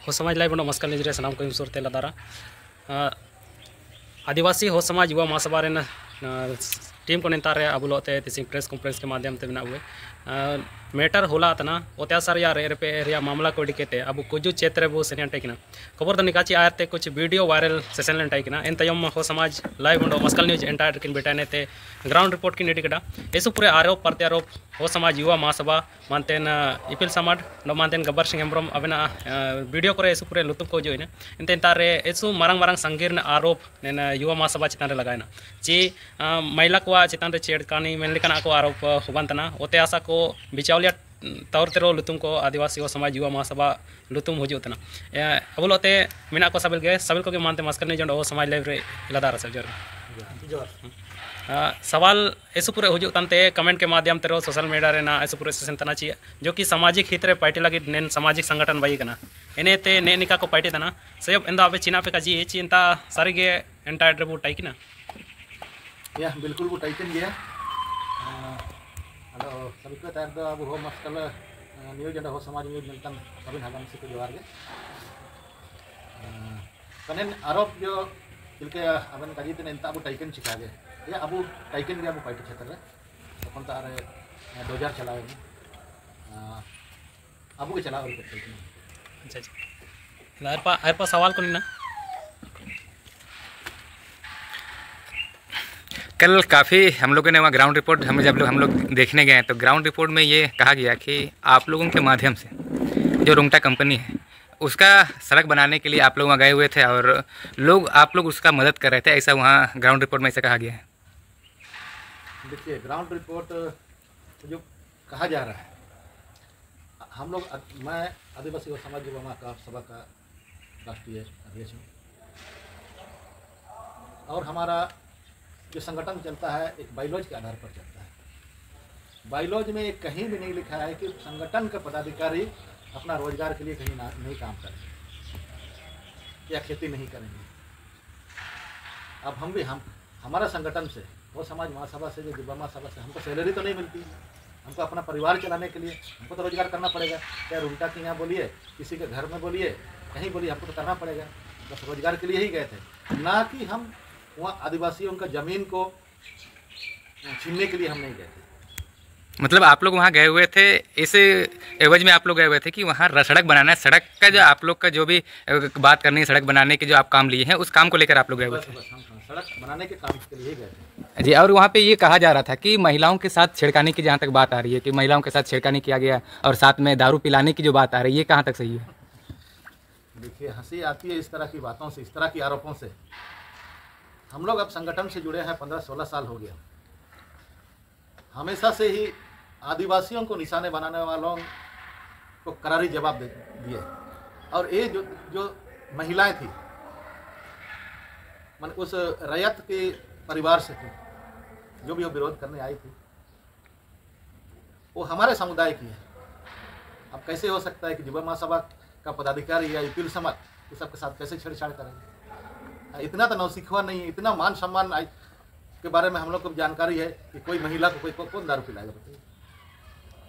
हो समाज live muscle निजरे सनाम को सुरते लदारा आदिवासी हो समाज युवा महासभा टीम को नेतारे अबुलोते तिसिंग प्रेस कॉन्फ्रेंस के माध्यम से हुए मैटर होला तना अत्याचार या रे मामला को इडिकेते अब कुछ क्षेत्र बो सेन टेकिना खबर तो निकाची आयते कुछ वीडियो वायरल सेशन लेन टेकिना इन तयम हो समाज लाइव मस्कल न्यूज एंटायर किन बेटाने ते ग्राउंड रिपोर्ट की निटिकड़ा ऐसु पूरे आरोप प्रत्यारोप हो समाज युवा महासभा मानतेन इपिल समाज नो मानतेन गब्बर सिंह हेम्ब्रम अबेना वीडियो करे ऐसु पूरे लुतुब को जोइने इंते तारे ऐसु मारंग मारंग संगीर्ण आरोप नेन युवा महासभा चितान रे लगायना ची महिला को चितान रे छेड़खानी मेन लेकना को आरोप होबंतना ओते आशा को बिचावलिया तौर तेरो लुतुम को आदिवासी हो समाज युवा महासभा लुतुम हुजुतना अबुलोते मेना को सबिल को मानते मस्कर नहीं जंडो हो समाज लाइव रे लदारा सब जोर सवाल ऐसे पूरे हजूते कमेंट के माध्यम तेरो सोशल मीडिया रे ना ऐसे पूरे सेशन तना चाहिए जो कि सामाजिक हित रे पार्टी लगी नेन सामाजिक संगठन बई कना एनेते ने निका को पार्टी तना सेब इंदा अबे चिना पे का जी चिंता सारीगे एंटायर रे बुटाई किना या बिल्कुल बुटाई कन गया अदो सभी को तार दो अब हो मस्कल न्यूज हो समाज न्यूज मिलतन सभी हगम से को जोहार गे कनेन आरोप जो इनके अबन काजी तने इंता बुटाई कन चिका गे या अबू टाइकन गया अबू पार्टी क्षेत्र में तक तारे 2000 चलावे अबू के चलावे अच्छा अच्छा अरपा सवाल को ना कल काफ़ी हम लोगों ने वहाँ ग्राउंड रिपोर्ट हम लोग देखने गए तो ग्राउंड रिपोर्ट में ये कहा गया कि आप लोगों के माध्यम से जो रुंगटा कंपनी है उसका सड़क बनाने के लिए आप लोग वहाँ गए हुए थे और आप लोग उसका मदद कर रहे थे, ऐसा वहाँ ग्राउंड रिपोर्ट में ऐसा कहा गया है। देखिए ग्राउंड रिपोर्ट जो कहा जा रहा है हम लोग मैं आदिवासी समाज युवा महासभा का राष्ट्रीय अध्यक्ष हूँ और हमारा जो संगठन चलता है एक बाइलॉज के आधार पर चलता है। बाइलॉज में कहीं भी नहीं लिखा है कि संगठन के पदाधिकारी अपना रोजगार के लिए कहीं नहीं काम करेंगे या खेती नहीं करेंगे। अब हम हमारा संगठन से वो समाज महासभा से जो युवा महासभा से हमको सैलरी तो नहीं मिलती, हमको अपना परिवार चलाने के लिए हमको तो रोजगार करना पड़ेगा। चाहे रुंगटा के यहाँ बोलिए, किसी के घर में बोलिए, कहीं बोलिए, हमको तो करना पड़ेगा। बस रोजगार के लिए ही गए थे, ना कि हम वहाँ आदिवासियों का ज़मीन को छीनने के लिए हम नहीं गए थे। मतलब आप लोग वहाँ गए हुए थे इस एवज में आप लोग गए हुए थे कि वहाँ सड़क बनाना है, सड़क का जो आप लोग का जो भी बात करनी है, सड़क बनाने के जो आप काम लिए हैं उस काम को लेकर आप लोग गए हुए थे। सड़क बनाने के काम के लिए गए थे जी। और वहाँ पे ये कहा जा रहा था कि महिलाओं के साथ छेड़खानी की जहाँ तक बात आ रही है कि महिलाओं के साथ छेड़खानी किया गया और साथ में दारू पिलाने की जो बात आ रही है, ये कहाँ तक सही है? देखिए हंसी आती है इस तरह की बातों से, इस तरह के आरोपों से। हम लोग अब संगठन से जुड़े हैं 15-16 साल हो गया। हमेशा से ही आदिवासियों को निशाने बनाने वालों को करारी जवाब दिए और ये जो महिलाएं थी मन उस रैयत के परिवार से थी, जो भी वो विरोध करने आई थी, वो हमारे समुदाय की है। अब कैसे हो सकता है कि युवा महासभा का पदाधिकारी या यूपील समाज इस सबके साथ कैसे छेड़छाड़ करेंगे? इतना तो नौसिखवा नहीं है, इतना मान सम्मान के बारे में हम लोग को जानकारी है कि कोई महिला को कौन दारू पिलाएगा? बताइए,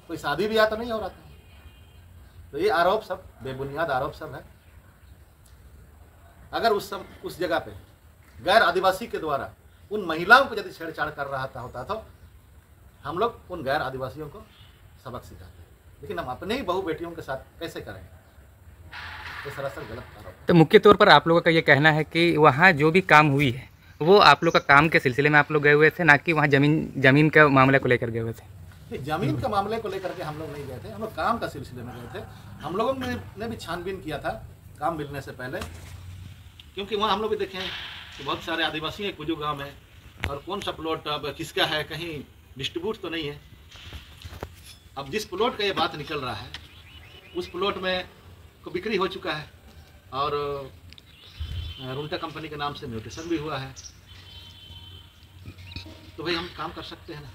कोई शादी ब्याह तो नहीं हो रहा था। तो ये आरोप सब बेबुनियाद आरोप सब है। अगर उस जगह पे गैर आदिवासी के द्वारा उन महिलाओं को यदि छेड़छाड़ कर रहा होता तो हम लोग उन गैर आदिवासियों को सबक सिखाते, लेकिन हम अपने ही बहू बेटियों के साथ कैसे करेंगे? ये सरासर गलत आरोप। तो मुख्य तौर पर आप लोगों का ये कहना है कि वहाँ जो भी काम हुई है वो आप लोग का काम के सिलसिले में आप लोग गए हुए थे, ना कि वहाँ जमीन के मामले को लेकर गए हुए थे? जमीन के मामले को लेकर के हम लोग नहीं गए थे, हम लोग काम का सिलसिले में गए थे। हम लोगों ने भी छानबीन किया था काम मिलने से पहले, क्योंकि वहाँ हम लोग भी देखें कि बहुत सारे आदिवासी हैं कुजू गाँव में, और कौन सा प्लॉट अब किसका है, कहीं डिस्ट्रीब्यूट तो नहीं है। अब जिस प्लॉट का ये बात निकल रहा है उस प्लॉट में को बिक्री हो चुका है और रुंगटा कंपनी के नाम से म्यूटेशन भी हुआ है। तो भाई हम काम कर सकते हैं ना।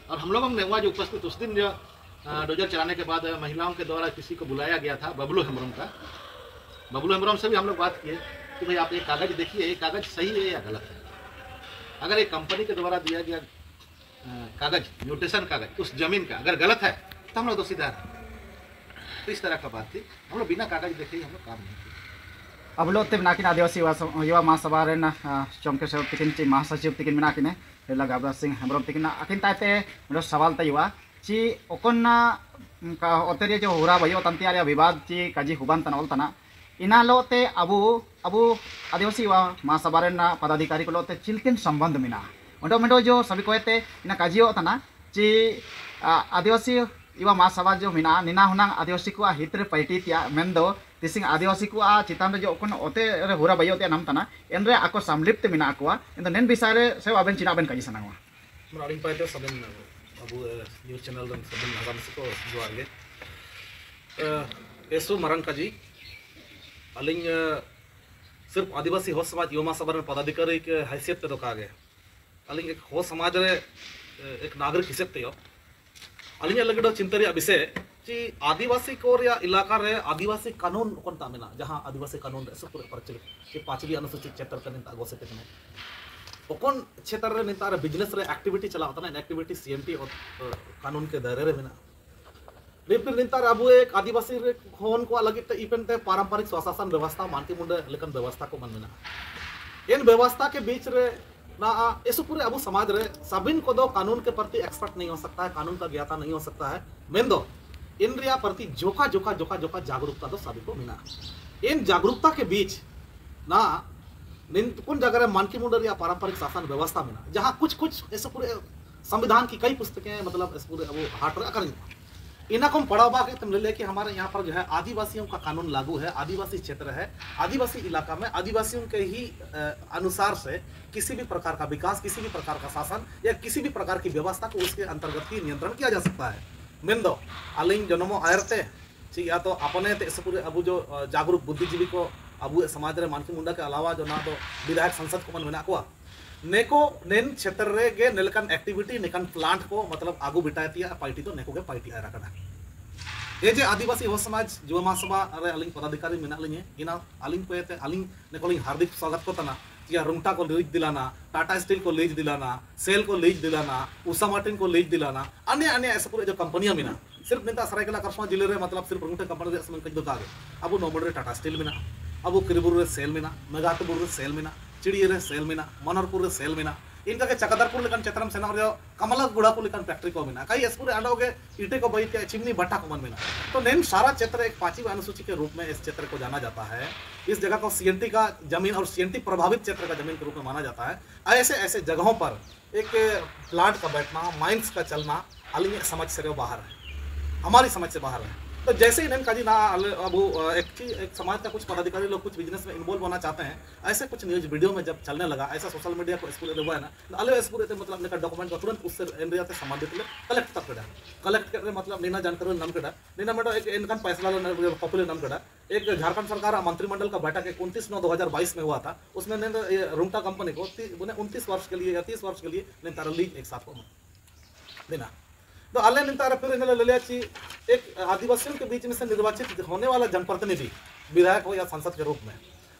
और हम लोगों ने वहाँ जो उपस्थित उस दिन जो डोजर चलाने के बाद महिलाओं के द्वारा किसी को बुलाया गया था, बबलू हेम्ब्रम से भी हम लोग बात किए कि भाई आप ये कागज़ देखिए, ये कागज़ सही है या गलत है। अगर एक कंपनी के द्वारा दिया गया कागज़, म्यूटेशन कागज़ उस जमीन का अगर गलत है तो हम लोग दोषीदार हैं। तो इस तरह का बात थी। हम लोग बिना कागज देखे ही हम लोग काम नहीं किए। अब लोग ते नाकिन आदिवासी युवा महासभा रेन चौमके सेवक तिकिन ची महासचिव तिकिन मिना किने हेला गाबरा सिंह हेम्ब्रम तिकिन अकिन ताते मेरा सवाल तयुआ ची ओकन का ओतेरे जो हुरा भयो तंतिया विवाद ची काजी हुबान तनावल तना इना लोते अबू आदिवासी युवा महासभा रेन पदाधिकारी को लोते चिलकिन संबंध मिना ओंडो मेडो जो सभी कोते इना काजियो तना ची आदिवासी युवा महासभा जो मिना निना हुनांग आदिवासी को हितरे पैटितिया मेंदो तिसिंग आदिवासी को चितान जो ओकन ओते रे हुरा भयो ते नाम तना एनरे आको समलिप्त मिना को इन नेन बिसारे से आबेन चिना आबेन काजी सनावा मराड़ी पाइते सबन अबू न्यूज़ चैनल रन सबन आगाम से को जोर गे एसो मरंग काजी अलिंग सिर्फ आदिवासी हो समाज युवा सभा पदाधिकारी के हैसियत तो कागे अलिंग एक हो समाज रे एक नागरिक हिसाब ते अलिंग लगे चिंतरिया विषय कि आदिवासी को इलाका रे आदिवासी कानून कोन तामेना जहां आदिवासी कानून रे सब प्रचलित कि 5वीं अनुसूचित क्षेत्र का निता गोसे ते ओकन क्षेत्र रे निता रे बिजनेस रे एक्टिविटी चलावता ना एक्टिविटी सीएमटी और कानून के दायरे रे मेना लेकिन निता रे अबु एक आदिवासी रे होन को लगे ते इपन ते पारंपरिक स्वशासन व्यवस्था मानकी मुंडे लेकिन व्यवस्था को मन मेना इन व्यवस्था के बीच रे ना ऐसे पूरे अबु समाज रे सबिन को दो कानून के प्रति एक्सपर्ट नहीं हो सकता है, कानून का ज्ञाता नहीं हो सकता है। मेन दो इन रिया प्रति जोका जोका जोका जोका जागरूकता तो सभी को मिला। इन जागरूकता के बीच ना कुछ जगह मानकी मुंडर या पारंपरिक शासन व्यवस्था मिला जहाँ कुछ कुछ ऐसे पूरे संविधान की कई पुस्तकें मतलब इस पूरे अब हाट कर इन्हें को पढ़ावा के तुम ले लेके हमारे यहाँ पर जो है आदिवासियों का कानून लागू है, आदिवासी क्षेत्र है, आदिवासी इलाका में आदिवासियों के ही अनुसार से किसी भी प्रकार का विकास, किसी भी प्रकार का शासन या किसी भी प्रकार की व्यवस्था को उसके अंतर्गत ही नियंत्रण किया जा सकता है। मेन दो अलिंग जन्मो आयरते ठीक या तो अपने ते पूरे अब जो जागरूक बुद्धिजीवी को अब समाज रे मानकी मुंडा के अलावा जो ना तो विधायक संसद को मन मेना को नेको नेन क्षेत्र रे गे नेलकन एक्टिविटी नेकन प्लांट को मतलब आगू बिटायतिया पार्टी तो नेको गे पार्टी आयरा कना ये जे आदिवासी हो समाज युवा महासभा रे अलिंग पदाधिकारी मेना लिंगे इना अलिंग पेते अलिंग नेको लिंग हार्दिक स्वागत को तना या रुंगटा को लीज दिलाना, टाटा स्टील को लीज दिलाना, सेल को लीज दिलाना, उषा मार्टिन को लीज दिलाना, अन्य अन्य ऐसे पूरे जो कंपनियां मिना सिर्फ निता सरायकेला करसमा जिले रे मतलब सिर्फ रुंगटे कंपनी रे समन कई दो कागे अब नोमड रे टाटा स्टील मिना अब किरबुर रे सेल मिना, मेगाटुबुर रे सेल मिना, चिड़िया रे सेल मिना, मनोरपुर रे सेल मिना, इनका के चकदरपुर लेकन चतरम सेना और कमला गुड़ा को लेकन फैक्ट्री को मिना कई पूरे अंडोगे ईटे को बई के चिमनी भट्टा को मन मिना। तो नेन सारा क्षेत्र एक 5वीं अनुसूची के रूप में इस क्षेत्र को जाना जाता है। इस जगह को सीएनटी का जमीन और सीएनटी प्रभावित क्षेत्र का जमीन के रूप में माना जाता है। ऐसे ऐसे जगहों पर एक प्लांट का बैठना, माइंस का चलना अलिंग समझ से बाहर है, हमारी समझ से बाहर है। तो जैसे ही इन्हें काजी ना अब एक समाज का कुछ पदाधिकारी लोग कुछ बिजनेस में इन्वॉल्व होना चाहते हैं, ऐसे कुछ न्यूज वीडियो में जब चलने लगा, ऐसा सोशल मीडिया को स्कूल हुआ है ना, अले इस पूरे मतलब नेका डॉक्यूमेंट का तुरंत उससे एरिया से संबंधित कलेक्ट तक करा कलेक्ट करने मतलब नीना जानकारी नाम करा नीना मेडो एक इनका फैसला पॉपुलर नाम करा एक झारखंड सरकार मंत्रिमंडल का बैठक 29/9/2022 में हुआ था। उसमें रुंगटा कंपनी को 29 वर्ष के लिए या 30 वर्ष के लिए तारा लीज एक साथ को देना। तो अल्ले निंतारा फिर इन्हें ले लिया कि एक आदिवासियों के बीच में से निर्वाचित होने वाला जनप्रतिनिधि विधायक हो या सांसद के रूप में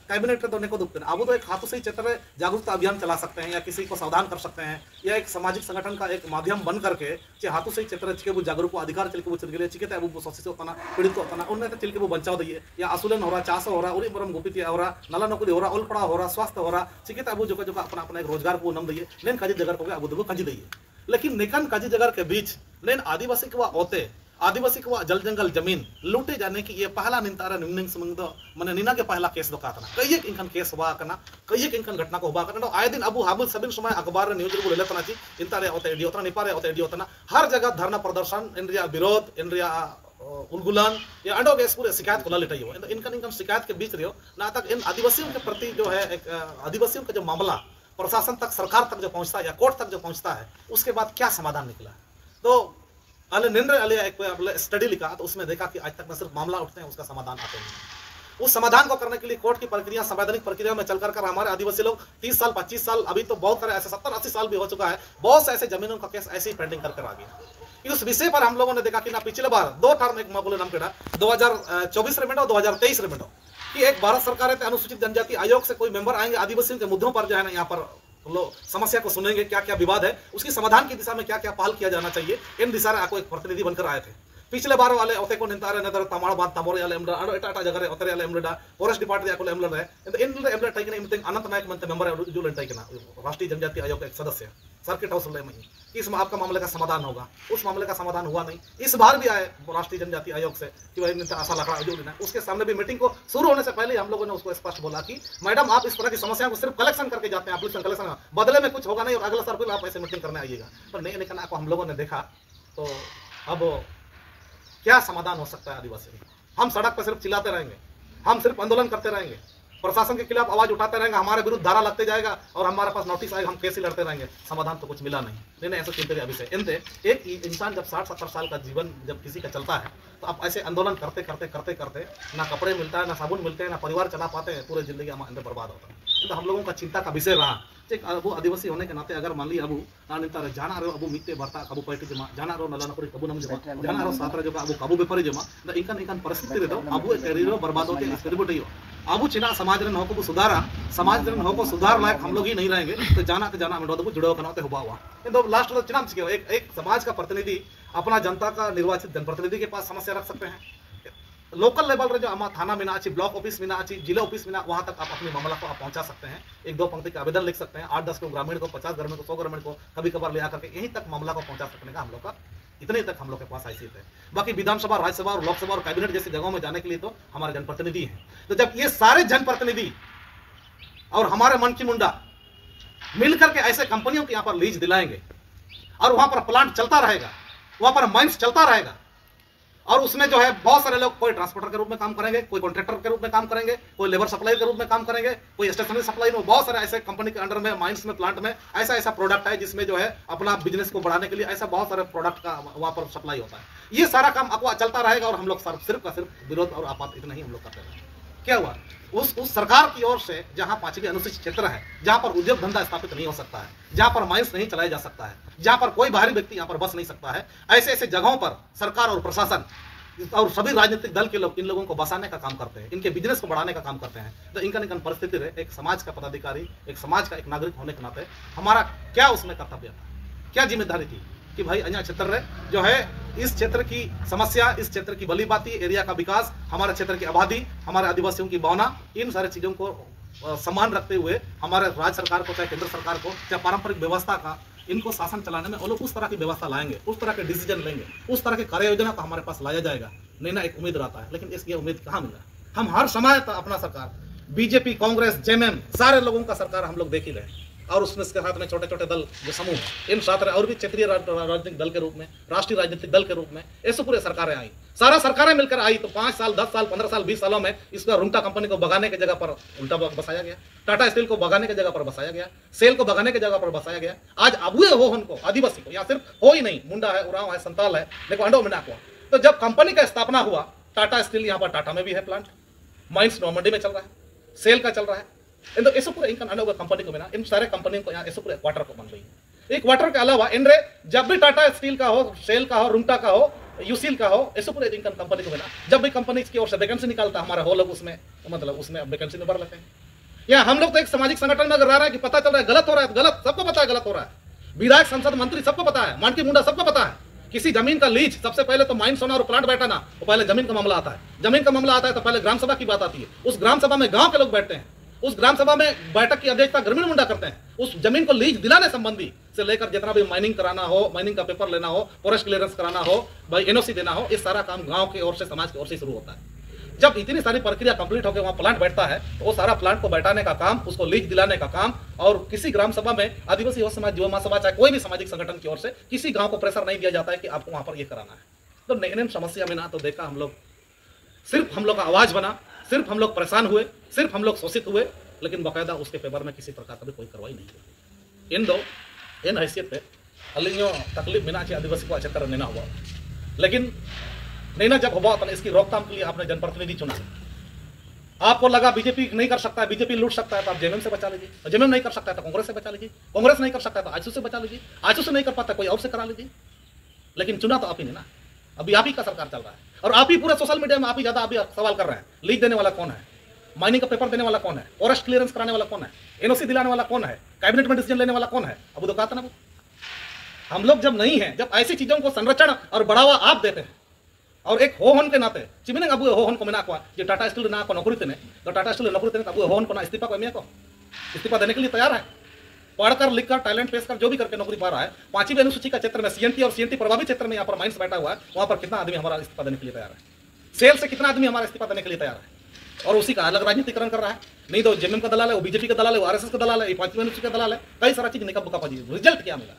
कैबिनेट दोने को दुखते हैं। अब तो एक हाथों से ही क्षेत्र जागरूकता अभियान चला सकते हैं या किसी को सावधान कर सकते हैं या एक सामाजिक संगठन का एक माध्यम बन करके हाथों से ही क्षेत्र चिके वो जागरूक अधिकार चिलके वो चिल गए चिके वो सोची से होता पीड़ित को होता उन्हें चिलके वो बचाव दिए या आसुलन हो रहा, चाष हो रहा, उरी मरम गोपित हो रहा, नाला नौकरी हो रहा, ओल पड़ा हो रहा, स्वास्थ्य हो रहा, चिके अब जो अपना अपना एक रोजगार को नम दिए लेन काजी जगह को अब वो काजी दिए। लेकिन निकन काजी जगह के बीच लेन आदिवासी को होते आदिवासी को जल जंगल जमीन लूटे जाने की ये पहला निंतारा निम्न संबंध माने नीना के पहला केस दोका था कई एक इनकन केस हुआ करना कई एक इनकन घटना को हुआ करना आए दिन अबू हाबुल सबिन समय अखबार न्यूज को लेले तना ची इंतारे होते एडी होता निपारे होते एडी होता हर जगह धरना प्रदर्शन इंद्रिया विरोध इंद्रिया उलगुलान या अंडो के पूरे शिकायत को लेटाई हो इनकन शिकायत के बीच रहो ना तक इन आदिवासियों के प्रति जो है एक आदिवासियों का जो मामला प्रशासन तक, सरकार तक जो पहुंचता है या कोर्ट तक जो पहुंचता है, उसके बाद क्या समाधान निकला। तो अले निंद्र अले एक स्टडी लिखा तो उसमें देखा कि आज तक न सिर्फ मामला उठते हैं, उसका समाधान आते हैं। उस समाधान को करने के लिए कोर्ट की प्रक्रिया संवैधानिक प्रक्रिया में चलकर कर हमारे आदिवासी लोग 30 साल 25 साल अभी तो बहुत सारे ऐसे 70-80 साल भी हो चुका है, बहुत से ऐसे जमीनों का केस ऐसे ही पेंडिंग कर आ गया। इस विषय पर हम लोगों ने देखा कि ना पिछले बार 2 टर्म एक मकुल नाम केड़ा 2024 रे मेडो 2023 रे मेडो कि एक भारत सरकार है अनुसूचित जनजाति आयोग से कोई मेंबर आएंगे आदिवासियों के मुद्दों पर जो है ना यहाँ पर लोग समस्या को सुनेंगे, क्या क्या विवाद है, उसकी समाधान की दिशा में क्या क्या पहल किया जाना चाहिए। इन दिशा में आपको एक प्रतिनिधि बनकर आए थे। पिछले बार वाले ओते को निंतारे नदर तमाड़ बात तमोरे वाले एमडा अनो एटा जगह रे ओतरे वाले एमडा फॉरेस्ट डिपार्टमेंट को एमडा रे इन एमडा टाइकन इमते अनंत नायक मंत मेंबर जुलन टाइकन राष्ट्रीय जनजाति आयोग का एक सदस्य सर्किट हाउस ले में इसमें आपका मामले का समाधान होगा। उस मामले का समाधान हुआ नहीं। इस बार भी आए राष्ट्रीय जनजाति आयोग से कि भाई आशा लकड़ा जो लेना, उसके सामने भी मीटिंग को शुरू होने से पहले हम लोगों ने उसको स्पष्ट बोला कि मैडम आप इस तरह की समस्याओं को सिर्फ कलेक्शन करके जाते हैं, एप्लीकेशन कलेक्शन, बदले में कुछ होगा नहीं और अगला साल फिर आप ऐसे मीटिंग करने आइएगा। पर नहीं निकलना को हम लोगों ने देखा तो अब क्या समाधान हो सकता है आदिवासी? हम सड़क पर सिर्फ चिल्लाते रहेंगे, हम सिर्फ आंदोलन करते रहेंगे, प्रशासन के खिलाफ आवाज उठाते रहेंगे, हमारे विरुद्ध धारा लगते जाएगा और हमारे पास नोटिस आएगा, हम केस ही लड़ते रहेंगे, समाधान तो कुछ मिला नहीं। ऐसा चिंतित अभी से इनते एक इंसान जब 60-70 साल का जीवन जब किसी का चलता है तो आप ऐसे आंदोलन करते करते करते करते ना कपड़े मिलता है, ना साबुन मिलते हैं, ना परिवार चला पाते हैं, पूरे जिंदगी हमारे अंदर बर्बाद होता है। तो हम लोगों का चिंता का विषय रहा अबू आदिवासी होने के नाते अगर मान ली अबू जाना रहो अबू मिट्टे बर्ता कबू पैटी जमा जाना रहो नला नकुरी कबू नम जमा जाना रहो सातरा जो अबू कबू बेपारी जमा इनकान परिस्थिति रे दो अबू करिरो बर्बाद होते इसरिबोटियो अबू चिना समाज रे होको सुधारा समाज रे होको सुधार लायक हम लोग ही नहीं रहेंगे तो जाना में दो जुड़ो कनाते हुआ हुआ तो लास्ट तो चिना एक समाज का प्रतिनिधि अपना जनता का निर्वाचित जनप्रतिनिधि के पास समस्या रख सकते हैं। लोकल लेवल रे जो आमा थाना में ना अच्छी ब्लॉक ऑफिस में ना अच्छी जिला ऑफिस में ना वहां तक आप अपनी मामला को आप पहुंचा सकते हैं। 1-2 पंक्ति का आवेदन लिख सकते हैं, 8-10 को ग्रामीण को, 50 ग्रामीण को, 100 ग्रामीण को कभी कभार ले आकर के यहीं तक मामला को पहुंचा सकने का हम लोग का इतने तक हम लोग के पास हैसियत है। बाकी विधानसभा, राज्यसभा और लोकसभा और कैबिनेट जैसी जगहों में जाने के लिए तो हमारे जनप्रतिनिधि हैं। तो जब ये सारे जनप्रतिनिधि और हमारे मन की मुंडा मिलकर के ऐसे कंपनियों को यहाँ पर लीज दिलाएंगे और वहां पर प्लांट चलता रहेगा, वहां पर माइंस चलता रहेगा और उसमें जो है बहुत सारे लोग कोई ट्रांसपोर्टर के रूप में काम करेंगे, कोई कॉन्ट्रैक्टर के रूप में काम करेंगे, कोई लेबर सप्लाई के रूप में काम करेंगे, कोई स्टेशनरी सप्लाई में, बहुत सारे ऐसे कंपनी के अंडर में माइंस में प्लांट में ऐसा प्रोडक्ट है जिसमें जो है अपना बिजनेस को बढ़ाने के लिए ऐसा बहुत सारे प्रोडक्ट का वहां पर सप्लाई होता है। ये सारा काम आपको चलता रहेगा और हम लोग सिर्फ का सिर्फ विरोध और आपात इतना ही हम लोग करते रहेंगे। क्या हुआ उस सरकार की ओर से जहां 5वीं अनुसूचित क्षेत्र है, जहां पर उद्योग धंधा स्थापित नहीं हो सकता है, जहां पर माइंस नहीं चलाया जा सकता है, जहां पर कोई बाहरी व्यक्ति यहां पर बस नहीं सकता है, ऐसे जगहों पर सरकार और प्रशासन और सभी राजनीतिक दल के लोग इन लोगों को बसाने का काम करते हैं, इनके बिजनेस को बढ़ाने का काम करते हैं। तो इनका परिस्थिति है एक समाज का पदाधिकारी, एक समाज का एक नागरिक होने के नाते हमारा क्या उसमें कर्तव्य था, क्या जिम्मेदारी थी कि भाई अन्य क्षेत्र जो है इस क्षेत्र की समस्या, इस क्षेत्र की भली बाती, एरिया का विकास, हमारे क्षेत्र की आबादी, हमारे आदिवासियों की भावना, इन सारी चीजों को सम्मान रखते हुए हमारे राज्य सरकार को, चाहे केंद्र सरकार को, चाहे पारंपरिक व्यवस्था का, इनको शासन चलाने में वो लोग उस तरह की व्यवस्था लाएंगे, उस तरह के डिसीजन लेंगे, उस तरह के कार्य योजना को हमारे पास लाया जाएगा। नहीं ना एक उम्मीद रहता है, लेकिन इसकी उम्मीद कहाँ मिला? हम हर समय अपना सरकार बीजेपी, कांग्रेस, जेएमएम सारे लोगों का सरकार हम लोग देख ही रहे और उसमें इसके साथ में छोटे छोटे दल जो समूह है, इन साथ और भी क्षेत्रीय राजनीतिक दल के रूप में, राष्ट्रीय राजनीतिक दल के रूप में ऐसे पूरे सरकारें आई, सारा सरकारें मिलकर आई तो 5 साल, 10 साल, 15 साल, 20 सालों में इसका रुंगटा कंपनी को भगाने की जगह पर उल्टा बसाया गया, टाटा स्टील को भगाने की जगह पर बसाया गया, सेल को भगाने की जगह पर बसाया गया। आज अबुए हो उनको आदिवासी को, या सिर्फ हो ही नहीं, मुंडा है, उराव है, संताल है, देखो अंडो मिना को। तो जब कंपनी का स्थापना हुआ, टाटा स्टील यहाँ पर टाटा में भी है प्लांट, माइंस नॉर्मंडी में चल रहा है, सेल का चल रहा है, इन ऐसे पूरे इनका अनुभव कंपनी को बिना इन सारे कंपनियों को यहाँ ऐसे पूरे क्वार्टर को बन रही है। एक क्वार्टर के अलावा इनरे जब भी टाटा स्टील का हो, सेल का हो, रुंगटा का हो, यूसील का हो, ऐसे पूरे इनकम कंपनी को बिना जब भी कंपनी की ओर से वैकेंसी निकालता हमारा हो लोग उसमें मतलब उसमें वैकेंसी में भर लेते हैं। या हम लोग तो एक सामाजिक संगठन में अगर रह रहे हैं कि पता चल रहा है गलत हो रहा है, गलत सबको पता है, गलत हो रहा है, विधायक, संसद, मंत्री सबको पता है, मानकी मुंडा सबको पता है। किसी जमीन का लीज सबसे पहले तो माइंस होना और प्लांट बैठाना, तो पहले जमीन का मामला आता है, जमीन का मामला आता है तो पहले ग्राम सभा की बात आती है, उस ग्राम सभा में गांव के लोग बैठते हैं, उस ग्राम सभा में बैठक की अध्यक्षता ग्रामीण मुंडा करते हैं। उस जमीन को लीज दिलाने संबंधी से लेकर जितना भी माइनिंग कराना हो, माइनिंग का पेपर लेना हो, फॉरेस्ट क्लियरेंस कराना हो, भाई एनओसी देना हो, ये सारा काम गांव की ओर से, समाज की ओर से शुरू होता है। जब इतनी सारी प्रक्रिया कंप्लीट होकर वहां प्लांट बैठता है तो वो सारा प्लांट को बैठाने का काम, उसको लीज दिलाने का काम, और किसी ग्राम सभा में आदिवासी युवा समाज, युवा महासभा, चाहे कोई भी सामाजिक संगठन की ओर से किसी गांव को प्रेशर नहीं दिया जाता है कि आपको वहां पर ये कराना है। तो नई समस्या में ना तो देखा हम लोग, सिर्फ हम लोग का आवाज बना, सिर्फ हम लोग परेशान हुए, सिर्फ हम लोग शोषित हुए, लेकिन बाकायदा उसके फेवर में किसी प्रकार का भी कोई कार्रवाई नहीं हुई। इन दो इन हैसियत पे अलियो तकलीफ बिना चाहिए आदिवासी को अच्छा तरह लेना हुआ, लेकिन नहीं ना जब हुआ तो इसकी रोकथाम के लिए आपने जनप्रतिनिधि चुना। आपको लगा बीजेपी नहीं कर सकता है, बीजेपी लूट सकता है तो आप जेएमएम से बचा लीजिए, जेएमएम नहीं कर सकता है तो कांग्रेस से बचा लीजिए, कांग्रेस नहीं कर सकता है तो आजसू से बचा लीजिए, आजसू से नहीं कर पाता कोई और से करा लीजिए, लेकिन चुना तो आप ही ने ना। अभी आप ही का सरकार चल रहा है और आप ही पूरे सोशल मीडिया में आप ही ज्यादा अभी सवाल कर रहे हैं। लीज देने वाला कौन है, माइनिंग का पेपर देने वाला कौन है, फॉरेस्ट क्लियरेंस कराने वाला कौन है, एनओसी दिलाने वाला कौन है, कैबिनेट में डिसीजन लेने वाला कौन है? अब तो कहता ना, हम लोग जब नहीं है, जब ऐसी चीजों को संरक्षण और बढ़ावा आप देते हैं और एक हो होन के नाते चिमिने अब हो होन को मेना को जो टाटा स्टील ना को नौकरी तेने तो टाटा स्टील नौकरी तेने अब हो होन को ना इस्तीफा को एमिया को इस्तीफा देने के लिए तैयार है। पढ़कर लिखकर टैलेंट पेश कर जो भी करके नौकरी पा रहा है, 5वीं अनुसूची का क्षेत्र में सीएनटी और सीएनटी प्रभावित क्षेत्र में यहाँ पर माइंस बैठा हुआ है, वहाँ पर कितना आदमी हमारा इस्तीफा देने के लिए तैयार है। सेल से कितना आदमी हमारा इस्तीफा देने के लिए तैयार है और उसी का अलग राजनीतिकरण कर रहा है। नहीं तो जेएमएम का दलाल है, वो बीजेपी का दलाल है, वो आरएसएस का दलाल है, 5वीं अनुसूची का दलाल है, कई सारा चीज निकल बुका पाजी। रिजल्ट क्या मिला?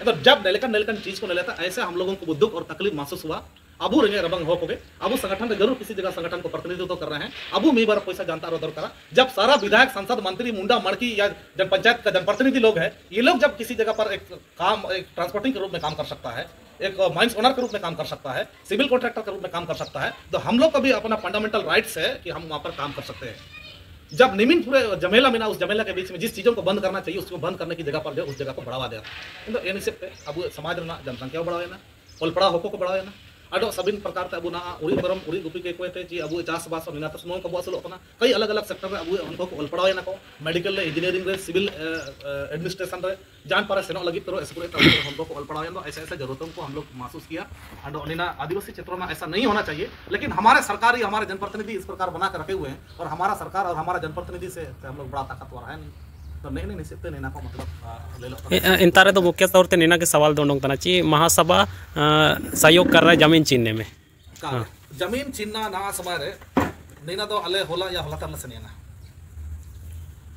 तो जब नलकन चीज को ले लेता, ऐसे हम लोगों को दुख और तकलीफ महसूस हुआ। अबू रंगे रबंग हो गए, अबू संगठन में जरूर किसी जगह संगठन को प्रतिनिधित्व कर रहे हैं। अबू मी बार पैसा जानता और करा जब सारा विधायक संसद मंत्री मुंडा मड़की या जनपंचायत का जनप्रतिनिधि लोग हैं, ये लोग जब किसी जगह पर एक ट्रांसपोर्टिंग के रूप में काम कर सकता है, एक माइंस ओनर के रूप में काम कर सकता है, सिविल कॉन्ट्रैक्टर के रूप में काम कर सकता है, तो हम लोग का भी अपना फंडामेंटल राइट्स है कि हम वहाँ पर काम कर सकते हैं। जब निमिन पूरे जमेला में ना, उस जमेला के बीच में जिस चीज़ों को बंद करना चाहिए उसको बंद करने की जगह पर जो उस जगह को बढ़ावा देना, तो ये नहीं सकते। अब समाज में जनसंख्या बढ़ावे ना, ओलपड़ा होको को बढ़ावे ना, अडो सभी प्रकार ते अब ना उड़ी बरम उड़ी गुपी के कोई थे जी अब चाष बास और मिनात सुमन को असलो अपना कई अलग अलग सेक्टर में अब उनको ओलपड़ा ना को मेडिकल इंजीनियरिंग रे सिविल एडमिनिस्ट्रेशन रे जान पारे सेनो लगी तो ऐसे पूरे हमको को ओलपड़ा ना, ऐसे ऐसे जरूरतों को हम लोग महसूस किया। अडो निना आदिवासी क्षेत्रों में ऐसा नहीं होना चाहिए, लेकिन हमारे सरकारी हमारे जनप्रतिनिधि इस प्रकार बना कर रखे हुए हैं और हमारा सरकार और हमारा जनप्रतिनिधि से हम लोग बड़ा ताकतवर है नहीं, तो नहीं सकते नैना को मतलब ले लो। इंतारे तो मुख्य तौर पे नैना के सवाल दोनों तना ची महासभा सहयोग कर रहा है जमीन छीनने में। जमीन छीनना ना समय रे नैना तो अले होला या होला तरला सनिया ना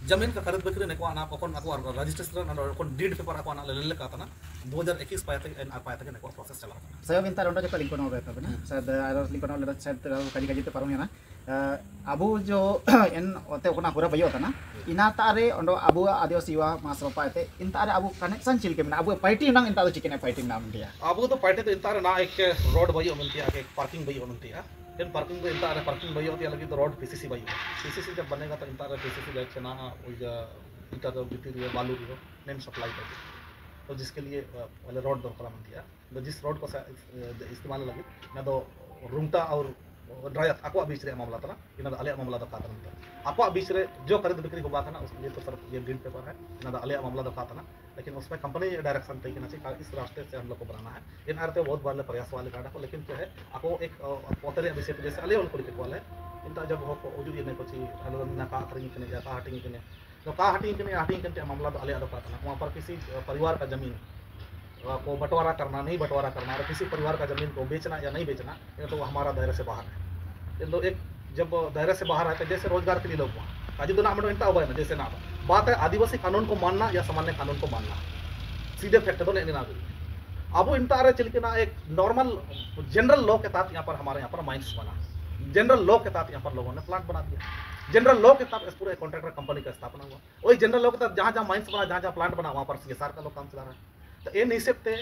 जमीन का खरीद बिक्री ने को आना कोन अको रजिस्ट्रेशन और कोन डीड पेपर अको आना ले का था ना 2021 पाए तक ने को प्रोसेस चला था। saya minta ronda jo paling kono reta bena saya harus lingkono le saya kaji kaji te parong na abu jo en ote kona pura bayo ta na ina tare ondo abu adiwasi wa mas bapa te in tare abu connection chil ke na abu party nang in tare chicken party nam dia abu तो party तो इन तारे ना एक road bio मिलती है, एक parking bio मिलती है। इन पार्किंग को इन तारे पार्किंग बायो होती है, लगी तो रोड पीसीसी बायो, पीसीसी जब बनेगा तो इन तारे पीसीसी बैग से ना इटा तो बिती हुई बालू री नेम सप्लाई करती, तो जिसके लिए वाले रोड दरकार मिलती है। तो जिस रोड को इस्तेमाल लगी ना तो रूमटा और ड्राइव आपको बीच रे मामला था ना, इन अले मामला तो खाता ना आपको बीच रे जो खरीद बिक्री को बात है ना उसके लिए तो सर ये ग्रीन पेपर है ना तो अले मामला तो खाता ना, लेकिन उसमें कंपनी डायरेक्शन तय करना चाहिए इस रास्ते से हम लोग को बनाना है। इन आरते बहुत बार प्रयास वाले काटा को, लेकिन क्या है आपको एक पोतरे अभिषेक जैसे अले वाले को वाले इंता जब हो उजुरी ने कुछ ना का हटिंग के या का हटिंग के तो का हटिंग के मामला तो अले तो खाता ना। वहाँ पर किसी परिवार का जमीन को बंटवारा करना नहीं बंटवारा करना और किसी परिवार का जमीन को बेचना या नहीं बेचना, ये तो हमारा दायरे से बाहर है। ये तो एक जब दायरे से बाहर आते जैसे रोजगार के लिए लोग वहाँ काजी तो नाम इंटा हुआ है ना, जैसे ना बात है आदिवासी कानून को मानना या सामान्य कानून को मानना, सीधे फैक्ट तो नहीं ना गई। अब इंटा रहे चल के ना एक नॉर्मल जनरल लॉ के तहत यहाँ पर हमारे यहाँ पर माइंस बना, जनरल लॉ के तहत यहाँ पर लोगों ने प्लांट बना दिया, जनरल लॉ के तहत पूरे कॉन्ट्रैक्टर कंपनी का स्थापना हुआ। वही जनरल लॉ के तहत जहाँ जहाँ माइंस बना, जहाँ जहाँ प्लांट बना, वहाँ पर सीएसआर का लोग काम चला रहा है। तो ये नहीं सकते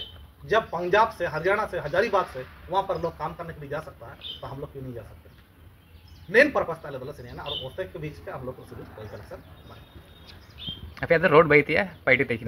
जब पंजाब से हरियाणा से हजारीबाग से वहाँ पर लोग काम करने के लिए जा सकता है, तो हम लोग क्यों नहीं जा सकते? मेन पर्पस था लेवल से ना, और उसके के बीच पे हम लोग को कोई कनेक्शन अभी रोड बही थी पार्टी देखी